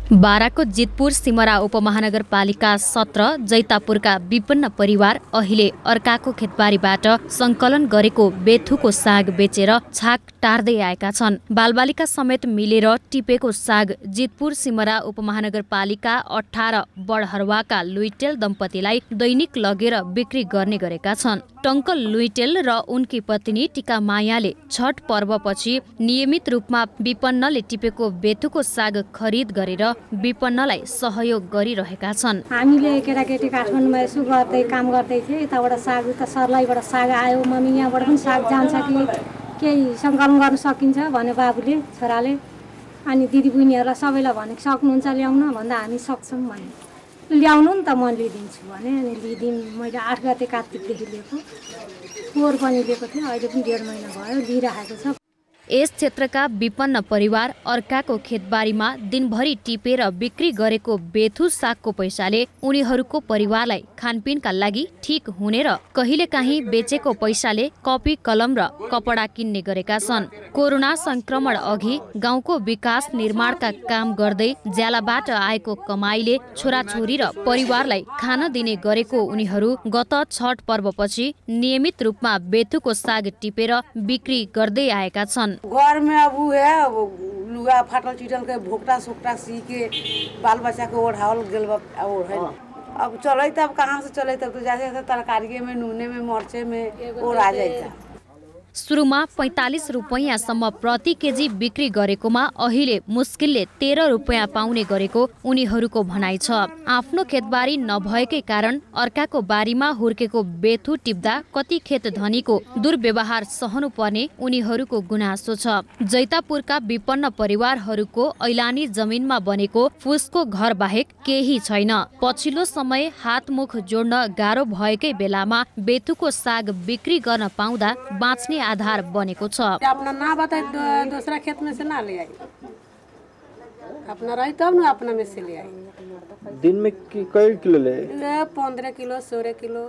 बाराको जितपुर सिमरा उपमहानगरपालिका 17 जैतापुरका विपन्न परिवार अहिले अर्काको खेतबारीबाट संकलन गरेको बेथुको साग बेचेर छाक टार्दै आएका छन्। बालबालिका समेत मिलेर टिपेको साग जितपुर सिमरा उपमहानगरपालिका 18 बडहरवाका लुइटेल दम्पतिलाई दैनिक लगेर बिक्री गर्ने गरेका छन्। टङ्कल लुइटेल र उनकी पत्नी टिका मायाले छठ पर्वपछि नियमित रूपमा विपन्नले टिपेको बेथुको साग खरिद गरेर विपन्नलाई सहयोग गरिरहेका छन्। हामीले केटाकेटी काठमाडौँमा यसो गर्दै काम गर्दै थिए। यताबाट साग उता सर्लाईबाट साग आयो, मम्मी यहाँबाट पनि साग जान्छ कि केही सङ्कलन गर्न सकिन्छ भने बाबुले, छोराले। अनि दिदी बहिनीहरूलाई सबैलाई भनेको सक्नुहुन्छ ल्याउन भन्दा हामी सक्छौँ भने ल्याउनु नि त म लिइदिन्छु भने। अनि लिइदिउँ। मैले 8 गते कार्तिकदेखि लिएको, पोहोर पनि लिएको थिएँ। अहिले पनि 1.5 महिना भयो लिइराखेको छ। यस क्षेत्रका विपन्न परिवार अर्काको खेतबारीमा दिनभरि टिपेर बिक्री गरेको बेथु सागको पैसाले उनीहरूको परिवारलाई खानपिनका लागि ठिक हुने र कहिलेकाहीँ बेचेको पैसाले कपी कलम र कपडा किन्ने गरेका छन्। कोरोना संक्रमण अघि गाउँको विकास निर्माणका काम गर्दै ज्यालाबाट आएको कमाईले छोराछोरी र परिवारलाई खान दिने गरेको उनीहरू गत छठ पर्वपछि नियमित रूपमा बेथुको साग टिपेर बिक्री गर्दै आएका छन्। घर में अब वो है, लुगा फाटल चिटल के भोकटा सोकटा सी के बाल बच्चा को ओढ़ावल गेल है। अब चले तब कहाँ से चले तब तो जैसे तरकारी में, नूने में, मर्चे में और आ जाता। सुरुमा 45 रुपैयाँसम्म प्रति केजी बिक्री गरेकोमा अहिले मुस्किलले 13 रुपैयाँ पाउने गरेको उनीहरूको भनाइ छ। आफ्नो खेतबारी नभएकै कारण अर्काको बारीमा हुर्केको बेथु टिप्दा कति खेत धनीको दुर्व्यवहार सहनु पर्ने उनीहरूको गुनासो छ। जैतापुरका विपन्न परिवारहरूको ऐलानी जमिनमा बनेको फुसको घर बाहेक केही छैन। पछिल्लो समय हातमुख जोड्न गाह्रो भएकै बेलामा बेथुको साग बिक्री गर्न पाउँदा बाँच्ने आधार बनेको छ। अपना ना बताए दूसरा खेत में से ना ले आई, अपना रही तब ना अपना में से ले आई। दिन में कई किलो ले? 15 किलो 16 किलो।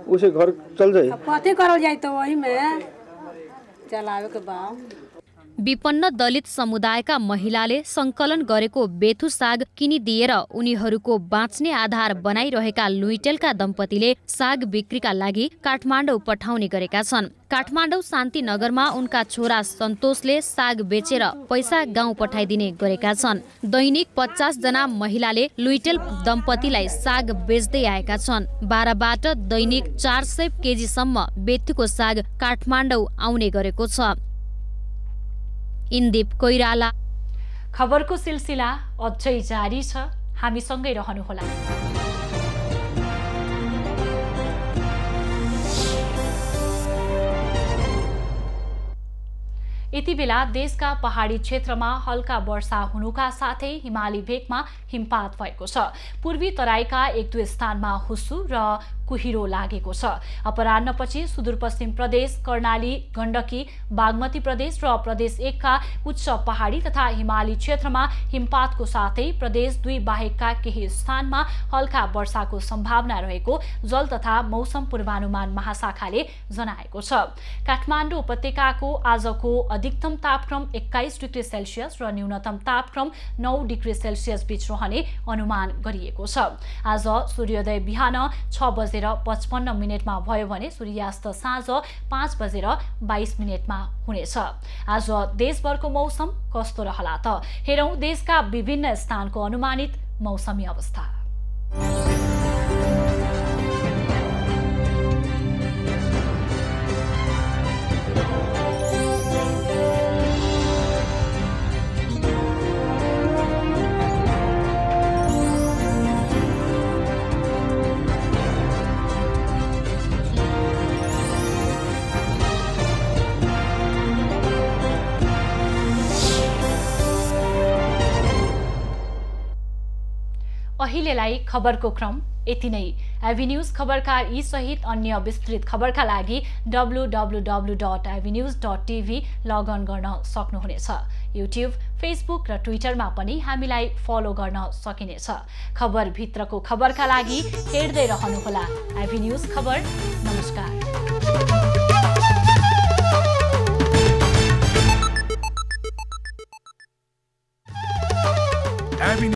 उसे घर चल जाए? कथी करल जाए तो वही में चलावे के बाद। विपन्न दलित समुदायका महिलाले संकलन गरेको बेथु साग किनिदिएर उनीहरूको बाँच्ने आधार बनाइरहेका लुइटेलका दम्पतिले साग बिक्रीका लागि काठमाडौँ पठाउने गरेका छन्। काठमाडौँ शान्तिनगरमा उनका छोरा सन्तोषले साग बेचेर पैसा गाउँ पठाइदिने गरेका छन्। दैनिक 50 जना महिलाले लुइटेल दम्पतिलाई साग बेच्दै आएका छन्। 12बाट दैनिक 400 केजीसम्म बेथुको साग काठमाडौँ आउने गरेको छ। इन्दीप कोइराला। खबरको सिलसिला अझै जारी छ, हामीसँगै रहनुहोला। यति बेला देशका पहाडी क्षेत्रमा हल्का वर्षा हुनुका साथै हिमाली भेगमा हिमपात भएको छ। पूर्वी तराईका 1-2 स्थानमा हुस्सु र कुहिरो लागेको छ। अपराह्नपछि सुदूरपश्चिम प्रदेश, कर्णाली, गण्डकी, बागमती प्रदेश र प्रदेश 1 का उच्च पहाडी तथा हिमाली क्षेत्रमा हिमपातको साथै प्रदेश 2 बाहेकका केही स्थानमा हल्का वर्षाको सम्भावना रहेको जल तथा मौसम पूर्वानुमान महाशाखाले जनाएको छ। काठमाडौँ उपत्यकाको आजको अधिकतम तापक्रम 21 डिग्री सेल्सियस र न्यूनतम तापक्रम 9 डिग्री सेल्सियस बीच रहने अनुमान गरिएको छ। आज सूर्योदय बिहान 6:55 भयो भने सूर्यास्त साँझ 5:22 हुनेछ। आज देशभरको मौसम कस्तो रहला त हेरौं देशका विभिन्न स्थानको अनुमानित मौसमी अवस्था। अहिलेलाई खबरको क्रम यति नै। एभिन्यूज खबरका यी सहित अन्य विस्तृत खबरका लागि www.avenews.tv लगअन गर्न सक्नुहुनेछ। युट्युब, फेसबुक र ट्विटरमा पनि हामीलाई फलो गर्न सकिनेछ। खबर भित्रको खबरका लागि हेर्दै रहनुहोला एभिन्यूज खबर। नमस्कार।